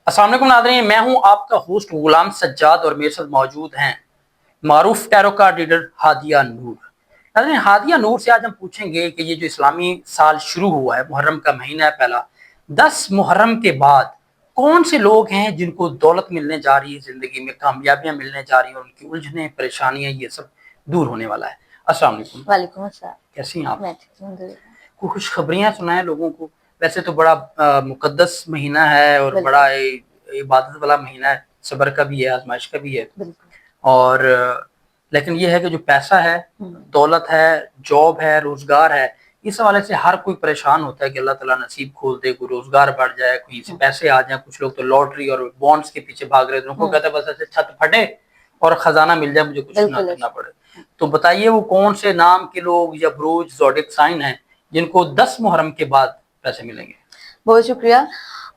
अस्सलाम वालेकुम नाज़रीन, मैं हूं आपका होस्ट गुलाम सज्जाद और मेरे साथ मौजूद हैं मारूफ टैरो कार्ड रीडर हादिया नूर। नाज़रीन, हादिया नूर से आज हम पूछेंगे कि ये जो इस्लामी साल शुरू हुआ है, मुहर्रम का महीना है पहला, 10 मुहर्रम के बाद कौन से लोग हैं जिनको दौलत मिलने जा रही है, जिंदगी में कामयाबियां मिलने जा रही हैं, उनकी उलझने परेशानियां ये सब दूर होने वाला है। अस्सलाम वालेकुम। वालेकुम अस्सलाम। कैसी हैं आप? मैं ठीक हूँ, अल्हम्दुलिल्लाह। कुछ खुशखबरियां सुनाएं लोगों को। वैसे तो बड़ा मुकद्दस महीना है और बिल्कुल बड़ा इबादत वाला महीना है, सब्र का भी है, आजमाइश का भी है। बिल्कुल। और लेकिन ये है कि जो पैसा है, दौलत है, जॉब है, रोजगार है, इस हवाले से हर कोई परेशान होता है कि अल्लाह ताला नसीब खोल दे, कोई रोजगार बढ़ जाए, कहीं से पैसे आ जाए। कुछ लोग तो लॉटरी और बॉन्ड्स के पीछे भाग रहे थे, उनको कहता है बस ऐसे छत फटे और खजाना मिल जाए, मुझे कुछ ना बिल्कुल करना पड़े। तो बताइए वो कौन से नाम के लोग या ब्रूज ज़ोडिएक साइन हैं जिनको 10 मुहर्रम के बाद पैसे मिलेंगे। बहुत शुक्रिया।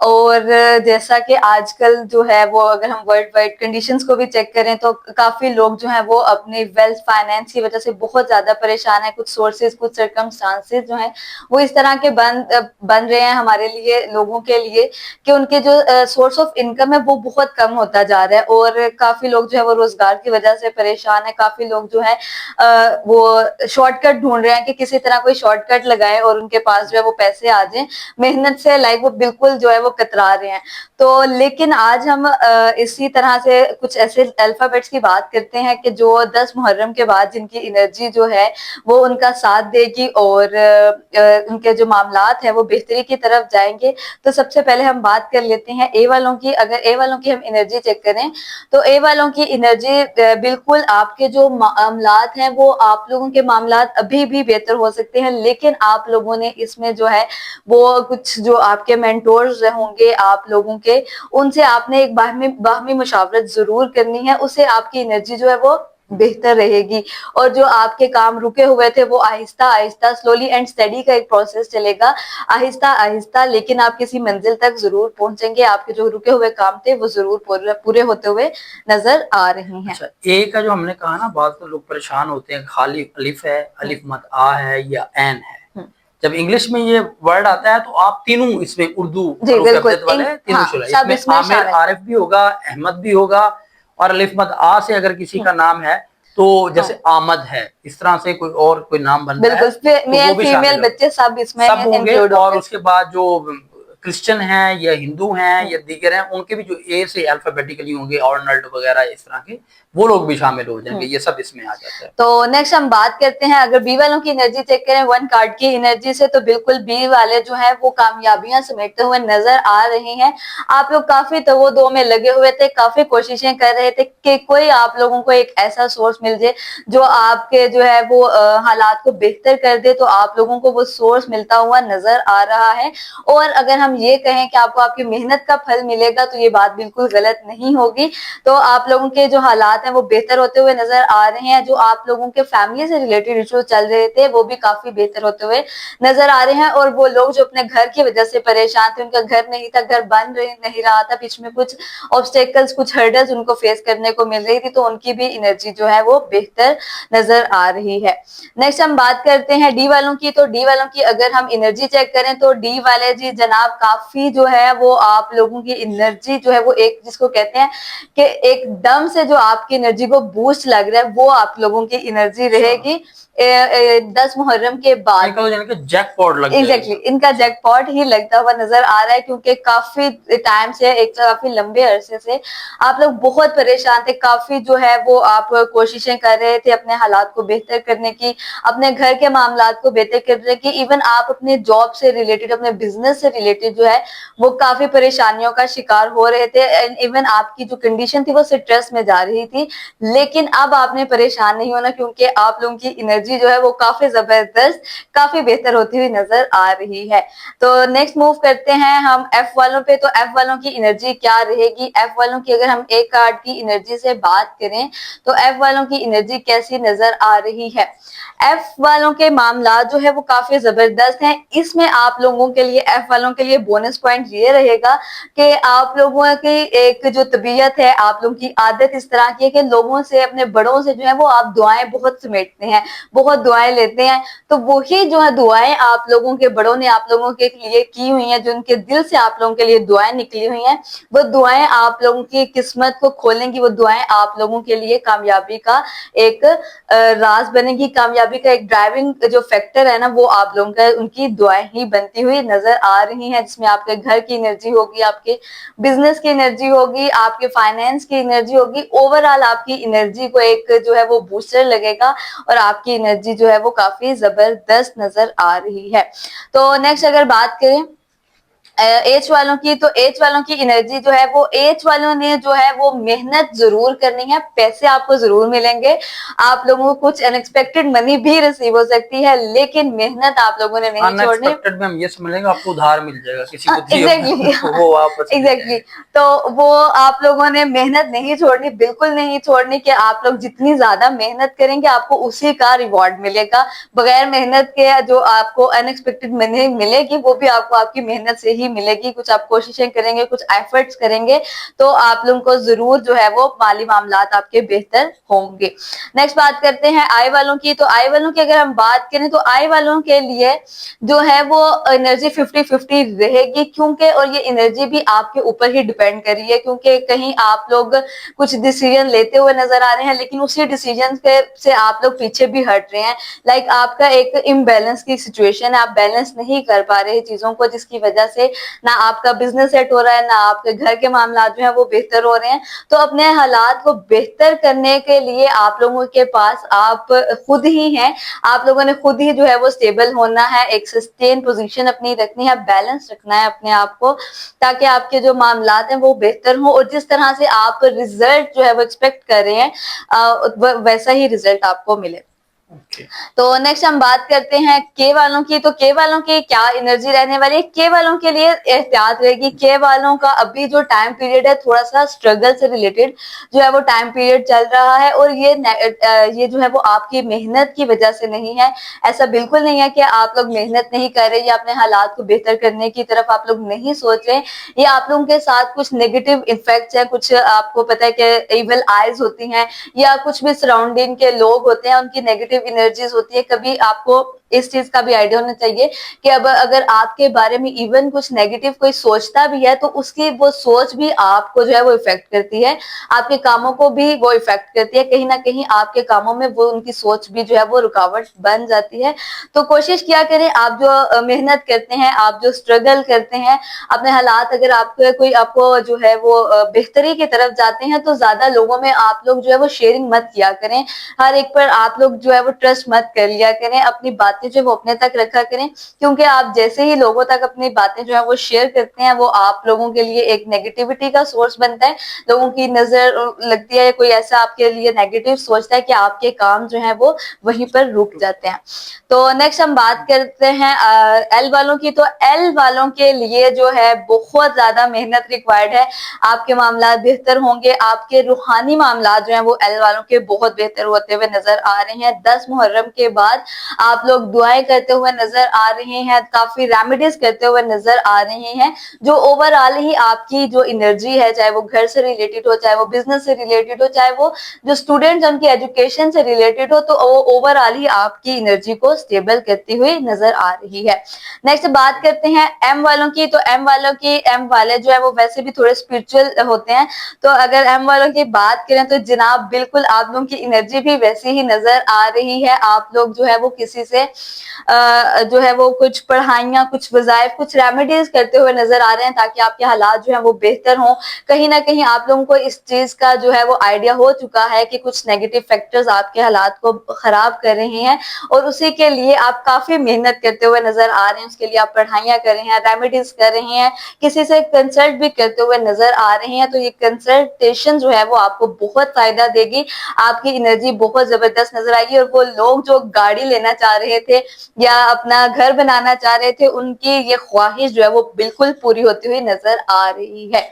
और जैसा कि आजकल जो है वो अगर हम वर्ल्ड वाइड कंडीशंस को भी चेक करें तो काफी लोग जो हैं वो अपनी वेल्थ फाइनेंस की वजह से बहुत ज्यादा परेशान है। कुछ सोर्सेज, कुछ सर्कमस्टांसेस जो हैं वो इस तरह के बन रहे हैं हमारे लिए, लोगों के लिए, कि उनके जो सोर्स ऑफ इनकम है वो बहुत कम होता जा रहा है और काफी लोग जो है वो रोजगार की वजह से परेशान है। काफी लोग जो है वो शॉर्टकट ढूंढ रहे हैं कि किसी तरह कोई शॉर्टकट लगाए और उनके पास जो है वो पैसे आ जाए। मेहनत से लाइक वो बिल्कुल जो है वो कतरा रहे हैं। तो लेकिन आज हम इसी तरह से कुछ ऐसे अल्फाबेट्स की बात करते हैं कि जो 10 मुहर्रम के बाद जिनकी एनर्जी जो है वो उनका साथ देगी और उनके जो मामलात हैं वो बेहतरी की तरफ जाएंगे। तो सबसे पहले हम बात कर लेते हैं ए वालों की। अगर ए वालों की हम एनर्जी चेक करें तो ए वालों की एनर्जी बिल्कुल आपके जो मामलात हैं वो आप लोगों के मामलात अभी भी बेहतर हो सकते हैं, लेकिन आप लोगों ने इसमें जो है वो कुछ जो आपके मेंटोर्स होंगे आप लोगों के, उनसे आपने एक बाहमी मुशावरत जरूर करनी है। उससे आपकी एनर्जी जो है वो बेहतर रहेगी और जो आपके काम रुके हुए थे वो Aahista Aahista, slowly and study का एक प्रोसेस चलेगा, आहिस्ता आहिस्ता, लेकिन आप किसी मंजिल तक जरूर पहुंचेंगे। आपके जो रुके हुए काम थे वो जरूर पूरे होते हुए नजर आ रहे हैं। अच्छा, ए का जो हमने कहा ना, बाद तो लोग परेशान होते हैं, खाली अलिफ है, अलिफ मत आ है या एन है। जब इंग्लिश में ये वर्ड आता है तो आप तीनों इसमें उर्दू अब्जद वाले तीनों हाँ, इसमें आमिर आरिफ भी होगा, अहमद भी होगा, और अलिफ मत आ से अगर किसी का नाम है तो जैसे आमद है, इस तरह से कोई और कोई नाम बनता है तो वो भी फीमेल बच्चे सब इसमें सब होंगे। और उसके बाद जो क्रिश्चियन हैं या हिंदू हैं या दीगर हैं, उनके भी जो ए से अल्फाबेटिकली होंगे, ऑर्नल्ड वगैरह इस तरह के, वो लोग भी शामिल हो जाएंगे। ये सब इसमें आ जाता है। तो नेक्स्ट हम बात करते हैं, अगर बी वालों की एनर्जी चेक करें वन कार्ड की एनर्जी से, तो बिल्कुल बी वाले जो है वो कामयाबियां समेटते हुए नजर आ रहे हैं। आप लोग काफी तवज्जो में लगे हुए थे, काफी कोशिशें कर रहे थे कि कोई आप लोगों को एक ऐसा सोर्स मिल जाए जो आपके जो है वो हालात को बेहतर कर दे। तो आप लोगों को वो सोर्स मिलता हुआ नजर आ रहा है। और अगर हम ये कहें कि आपको आपकी मेहनत का फल मिलेगा तो ये बात बिल्कुल गलत नहीं होगी। तो आप लोगों के जो हालात हैं वो बेहतर होते हुए नजर आ रहे हैं। जो आप लोगों के फैमिली से रिलेटेड इश्यूज चल रहे थे वो भी काफी बेहतर होते हुए नजर आ रहे हैं। और वो लोग जो अपने घर की वजह से परेशान थे, उनका घर नहीं था, घर बन नहीं रहा था, बीच में कुछ ऑब्स्टेकल्स, कुछ हर्डल्स उनको फेस करने को मिल रही थी, तो उनकी भी एनर्जी जो है वो बेहतर नजर आ रही है। नेक्स्ट हम बात करते हैं डी वालों की। तो डी वालों की अगर हम एनर्जी चेक करें तो डी वाले जी जनाब काफी जो है वो आप लोगों की एनर्जी जो है वो एक जिसको कहते हैं कि एकदम से जो आपकी एनर्जी को बूस्ट लग रहा है वो आप लोगों की एनर्जी रहेगी 10 मुहर्रम के बाद। जैकपॉट लग एग्जैक्टली इनका जैकपॉट ही लगता हुआ नजर आ रहा है, क्योंकि काफी टाइम से, एक काफी लंबे अरसे से आप लोग बहुत परेशान थे। काफी जो है वो आप कोशिशें कर रहे थे अपने हालात को बेहतर करने की, अपने घर के मामलात को बेहतर करने की, इवन आप अपने जॉब से रिलेटेड, अपने बिजनेस से रिलेटेड जो है वो काफी परेशानियों का शिकार हो रहे थे। एंड इवन आपकी जो कंडीशन थी वो स्ट्रेस में जा रही थी। लेकिन अब आपने परेशान नहीं होना, क्योंकि आप लोगों की एनर्जी जो है वो काफी जबरदस्त, काफी बेहतर होती हुई नजर आ रही है। तो नेक्स्ट मूव करते हैं हम एफ वालों पे। तो एफ वालों की एनर्जी क्या रहेगी? एफ वालों की अगर हम एक कार्ड की एनर्जी से बात करें तो एफ वालों की एनर्जी कैसी नजर आ रही है? एफ वालों के मामला जो है वो काफी जबरदस्त हैं। इसमें आप लोगों के लिए, एफ वालों के लिए लिए बोनस पॉइंट ये रहेगा कि आप लोगों की एक जो तबीयत है, आप लोगों की आदत इस तरह की है कि लोगों से, अपने बड़ों से जो है वो आप दुआएं बहुत समेटते हैं, बहुत दुआएं लेते हैं। तो वही जो है दुआएं आप लोगों के बड़ों ने आप लोगों के लिए की हुई हैं, जो उनके दिल से आप लोगों के लिए दुआएं निकली हुई हैं, वो दुआएं आप लोगों की किस्मत को खोलेंगी। वो दुआएं आप लोगों के लिए कामयाबी का एक राज बनेगी, कामयाबी का एक ड्राइविंग जो फैक्टर है ना, वो आप लोगों का उनकी दुआएं ही बनती हुई नजर आ रही हैं, जिसमें आपके घर की एनर्जी होगी, आपके बिजनेस की एनर्जी होगी, आपके फाइनेंस की एनर्जी होगी। ओवरऑल आपकी एनर्जी को एक जो है वो बूस्टर लगेगा और आपकी एनर्जी जो है वो काफी जबरदस्त नजर आ रही है। तो नेक्स्ट अगर बात करें एच वालों की, तो एच वालों की एनर्जी जो है वो, एच वालों ने जो है वो मेहनत जरूर करनी है, पैसे आपको जरूर मिलेंगे, आप लोगों को कुछ अनएक्सपेक्टेड मनी भी रिसीव हो सकती है, लेकिन मेहनत आप लोगों ने नहीं छोड़नी। अनएक्सपेक्टेड में हम ये समझेंगे आपको उधार मिल जाएगा, किसी को दिए एग्जैक्टली वो वापस मिल एग्जैक्टली जाएगा। तो वो आप लोगों ने मेहनत नहीं छोड़नी, बिल्कुल नहीं छोड़नी, कि आप लोग जितनी ज्यादा मेहनत करेंगे आपको उसी का रिवॉर्ड मिलेगा। बगैर मेहनत के जो आपको अनएक्सपेक्टेड मनी मिलेगी वो भी आपको आपकी मेहनत से ही मिलेगी। कुछ आप कोशिशें करेंगे, कुछ एफर्ट्स करेंगे, तो आप लोगों को जरूर जो है वो माली मामलात आपके बेहतर होंगे। नेक्स्ट बात करते हैं आई वालों की। तो आई वालों की अगर हम बात करें तो आई वालों के लिए जो है वो एनर्जी 50-50 रहेगी, क्योंकि और ये एनर्जी भी आपके ऊपर ही डिपेंड कर रही है, क्योंकि कहीं आप लोग कुछ डिसीजन लेते हुए नजर आ रहे हैं लेकिन उसी डिसीजन से आप लोग पीछे भी हट रहे हैं। लाइक आपका एक इम्बैलेंस की सिचुएशन है, आप बैलेंस नहीं कर पा रहे चीजों को, जिसकी वजह से ना आपका बिजनेस सेट हो रहा है, ना आपके घर के मामला जो है वो बेहतर हो रहे हैं। तो अपने हालात को बेहतर करने के लिए आप लोगों के पास आप खुद ही हैं, आप लोगों ने खुद ही जो है वो स्टेबल होना है, एक सस्टेन पोजीशन अपनी रखनी है, बैलेंस रखना है अपने आप को, ताकि आपके जो मामलात हैं वो बेहतर हो और जिस तरह से आप रिजल्ट जो है वो एक्सपेक्ट कर रहे हैं वैसा ही रिजल्ट आपको मिले। तो नेक्स्ट हम बात करते हैं के वालों की। तो के वालों की क्या एनर्जी रहने वाली है? के वालों के लिए एहतियात रहेगी। के वालों का अभी जो टाइम पीरियड है थोड़ा सा स्ट्रगल से रिलेटेड जो है वो टाइम पीरियड चल रहा है, और ये जो है वो आपकी मेहनत की वजह से नहीं है। ऐसा बिल्कुल नहीं है कि आप लोग मेहनत नहीं कर रहे या अपने हालात को बेहतर करने की तरफ आप लोग नहीं सोच रहे। ये आप लोगों के साथ कुछ नेगेटिव इफेक्ट्स है, कुछ आपको पता है कि इविल आईज होती हैं या कुछ भी सराउंडिंग के लोग होते हैं उनकी नेगेटिव एनर्जीज होती है। कभी आपको इस चीज का भी आइडिया होना चाहिए कि अब अगर आपके बारे में इवन कुछ नेगेटिव कोई सोचता भी है तो उसकी वो सोच भी आपको जो है वो इफेक्ट करती है, आपके कामों को भी वो इफेक्ट करती है। कहीं ना कहीं आपके कामों में वो उनकी सोच भी जो है वो रुकावट बन जाती है। तो कोशिश किया करें, आप जो मेहनत करते हैं, आप जो स्ट्रगल करते हैं, अपने हालात अगर आपको जो है वो बेहतरी की तरफ जाते हैं तो ज्यादा लोगों में आप लोग जो है वो शेयरिंग मत किया करें, हर एक पर आप लोग जो है वो ट्रस्ट मत कर लिया करें, अपनी बातें जो है वो अपने तक रखा करें, क्योंकि आप जैसे ही लोगों तक अपनी बातें जो है वो शेयर करते हैं वो आप लोगों के लिए एक नेगेटिविटी का सोर्स बनता है। लोगों की नजर लगती है, कोई ऐसा आपके लिए नेगेटिव सोचता है कि आपके काम जो है वो वहीं पर रुक जाते हैं। तो नेक्स्ट हम बात करते हैं एल वालों की। तो एल वालों के लिए जो है बहुत ज्यादा मेहनत रिक्वायर्ड है, आपके मामला बेहतर होंगे, आपके रूहानी मामला जो है वो एल वालों के बहुत बेहतर होते हुए नजर आ रहे हैं। 10 मुहर्रम के बाद आप लोग दुआएं करते हुए नजर आ रहे हैं, काफी रेमेडीज करते हुए नजर आ रहे हैं, जो ओवरऑल ही आपकी जो एनर्जी है, चाहे वो घर से रिलेटेड हो, चाहे वो बिजनेस से रिलेटेड हो, चाहे वो जो स्टूडेंट्स उनकी एजुकेशन से रिलेटेड हो, तो वो ओवरऑल ही आपकी एनर्जी को स्टेबल करती हुई नजर आ रही है। नेक्स्ट बात करते हैं एम वालों की। तो एम वाले जो है वो वैसे भी थोड़े स्पिरिचुअल होते हैं, तो अगर एम वालों की बात करें तो जनाब बिल्कुल आप लोगों की एनर्जी भी वैसी ही नजर आ रही है। आप लोग जो है वो किसी से जो है वो कुछ पढ़ाइयाँ, कुछ वज़ाइफ, कुछ रेमेडीज करते हुए नजर आ रहे हैं ताकि आपके हालात जो है वो बेहतर हों। कहीं ना कहीं आप लोगों को इस चीज का जो है वो आइडिया हो चुका है कि कुछ नेगेटिव फैक्टर्स आपके हालात को खराब कर रहे हैं और उसी के लिए आप काफी मेहनत करते हुए नजर आ रहे हैं। उसके लिए आप पढ़ाइयाँ कर रहे हैं, रेमेडीज कर रहे हैं, किसी से कंसल्ट भी करते हुए नजर आ रहे हैं। तो ये कंसल्टेशन जो है वो आपको बहुत फायदा देगी, आपकी एनर्जी बहुत जबरदस्त नजर आएगी और वो लोग जो गाड़ी लेना चाह रहे थे या अपना घर बनाना चाह रहे थे, उनकी ये ख्वाहिश जो है वो बिल्कुल पूरी होती हुई नजर आ रही है।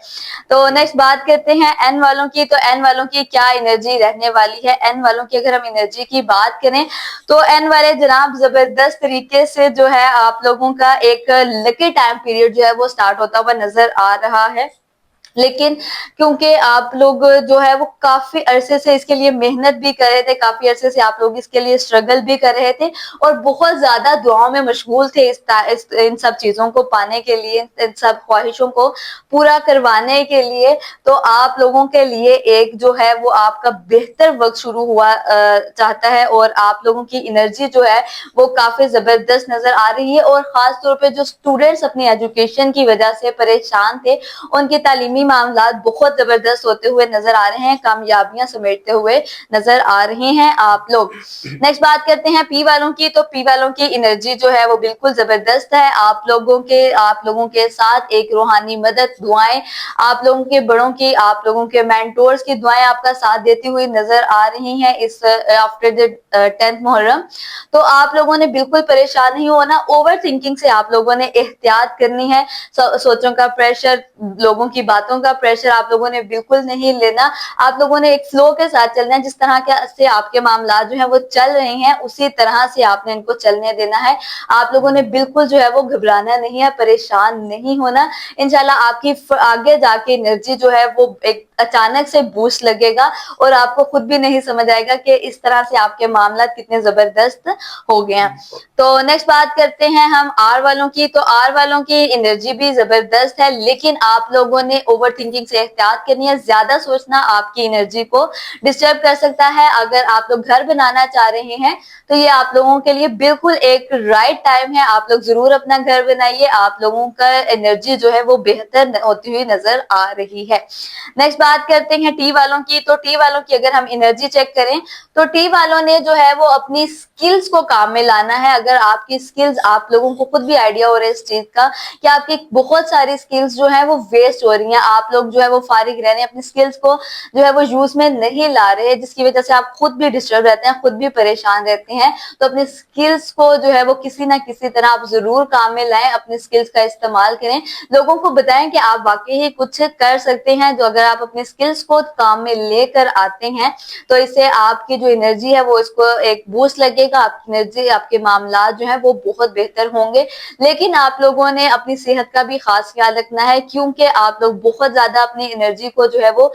तो नेक्स्ट बात करते हैं एन वालों की। तो एन वालों की क्या एनर्जी रहने वाली है? एन वालों की अगर हम एनर्जी की बात करें तो एन वाले जनाब जबरदस्त तरीके से जो है आप लोगों का एक लकी टाइम पीरियड जो है वो स्टार्ट होता हुआ नजर आ रहा है। लेकिन क्योंकि आप लोग जो है वो काफी अरसे से इसके लिए मेहनत भी कर रहे थे, काफी अरसे से आप लोग इसके लिए स्ट्रगल भी कर रहे थे और बहुत ज्यादा दुआओं में मशगूल थे इन सब चीजों को पाने के लिए, इन सब ख्वाहिशों को पूरा करवाने के लिए, तो आप लोगों के लिए एक जो है वो आपका बेहतर वक्त शुरू हुआ चाहता है और आप लोगों की एनर्जी जो है वो काफी जबरदस्त नजर आ रही है। और खास तौर पे जो स्टूडेंट्स अपनी एजुकेशन की वजह से परेशान थे, उनकी तालीमी मामलात बहुत जबरदस्त होते हुए नजर आ रहे हैं, कामयाबियां समेटते हुए नजर आ रहे हैं आप लोग। नेक्स्ट बात करते हैं पी वालों की। तो पी वालों की एनर्जी जो है वो बिल्कुल जबरदस्त है। आप लोगों के साथ एक रूहानी मदद, दुआएं, आप लोगों के बड़ों की, आप लोगों के मेंटोर्स की दुआएं आपका साथ देती हुई नजर आ रही हैं इस आफ्टर द 10th मुहर्रम। तो आप लोगों ने बिल्कुल परेशान नहीं होना, ओवर थिंकिंग से आप लोगों ने एहतियात करनी है। सोचों का प्रेशर, लोगों की बातों का प्रेशर आप लोगों ने बिल्कुल नहीं लेना। आप लोगों ने एक फ्लो के साथ चलना है। जिस तरह के से आपके मामला जो है वो चल रहे हैं, उसी तरह से आपने इनको चलने देना है। आप लोगों ने बिल्कुल जो है वो घबराना नहीं है, परेशान नहीं होना। इंशाल्लाह आपकी आगे जाके एनर्जी जो है वो एक अचानक से बूस्ट लगेगा और आपको खुद भी नहीं समझ आएगा कि इस तरह से आपके मामला कितने जबरदस्त हो गए हैं। तो नेक्स्ट बात करते हैं हम आर वालों की। तो आर वालों की एनर्जी भी जबरदस्त है, लेकिन आप लोगों ने ओवर थिंकिंग से एहतियात करनी है। ज्यादा सोचना आपकी एनर्जी को डिस्टर्ब कर सकता है। अगर आप लोग घर बनाना चाह रहे हैं तो ये आप लोगों के लिए बिल्कुल एक राइट टाइम है। आप लोग जरूर अपना घर बनाइए, आप लोगों का एनर्जी जो है वो बेहतर होती हुई नजर आ रही है। नेक्स्ट बात करते हैं टी वालों की। तो टी वालों की अगर हम एनर्जी चेक करें तो टी वालों ने जो है वो अपनी स्किल्स को काम में लाना है। अगर आपकी स्किल्स, आप लोगों को खुद भी आइडिया हो रहा है इस चीज का कि आपकी बहुत सारी स्किल्स जो है वो वेस्ट हो रही हैं, आप लोग जो है वो फारिग रह रहे हैं, अपनी स्किल्स को जो है वो यूज में नहीं ला रहे, जिसकी वजह से आप खुद भी डिस्टर्ब रहते हैं, खुद भी परेशान रहते हैं। तो अपनी स्किल्स को जो है वो किसी ना किसी तरह आप जरूर काम में लाएं, अपनी स्किल्स का इस्तेमाल करें, लोगों को बताएं कि आप वाकई ही कुछ कर सकते हैं। तो अगर आप अपने स्किल्स को काम में लेकर आते हैं तो इससे आपकी जो एनर्जी है वो इसको एक बूस्ट लगेगा, आपकी एनर्जी, आपके मामला जो है वो बहुत बेहतर होंगे। लेकिन आप लोगों ने अपनी सेहत का भी खास ख्याल रखना है, क्योंकि आप लोग बहुत ज्यादा अपनी एनर्जी को जो है वो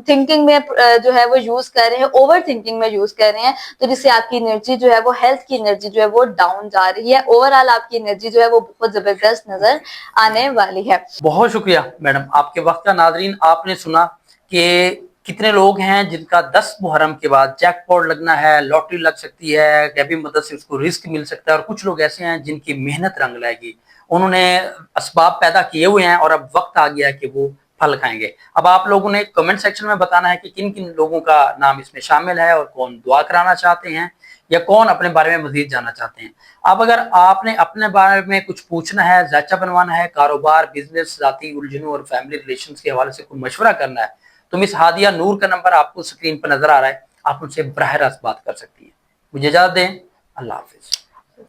थिंकिंग में जो है वो यूज कर रहे हैं, ओवर थिंकिंग में यूज कर रहे हैं, तो जिससे आपकी एनर्जी जो है वो, हेल्थ की एनर्जी जो है वो डाउन जा रही है। ओवरऑल आपकी एनर्जी जो है वो बहुत जबरदस्त नजर आने वाली है। बहुत शुक्रिया मैडम आपके वक्त का। नाजरीन, आपने सुना कि कितने लोग हैं जिनका 10 मुहर्रम के बाद जैकपॉट लगना है, लॉटरी लग सकती है, गैबी मदद से उसको रिस्क मिल सकता है, और कुछ लोग ऐसे हैं जिनकी मेहनत रंग लाएगी, उन्होंने असबाब पैदा किए हुए हैं और अब वक्त आ गया है कि वो फल खाएंगे। अब आप लोगों ने कमेंट सेक्शन में बताना है कि किन किन लोगों का नाम इसमें शामिल है और कौन दुआ कराना चाहते हैं या कौन अपने बारे में मजीद जानना चाहते हैं। अब अगर आपने अपने बारे में कुछ पूछना है, जायचा बनवाना है, कारोबार, बिजनेस, जाती उलझनों और फैमिली रिलेशंस के हवाले से कोई मशवरा करना है, तो मिस हादिया नूर का नंबर आपको स्क्रीन पर नजर आ रहा है, आप उनसे बराह रास्त बात कर सकती हैं। मुझे इजाजत दें, अल्लाह हाफिज।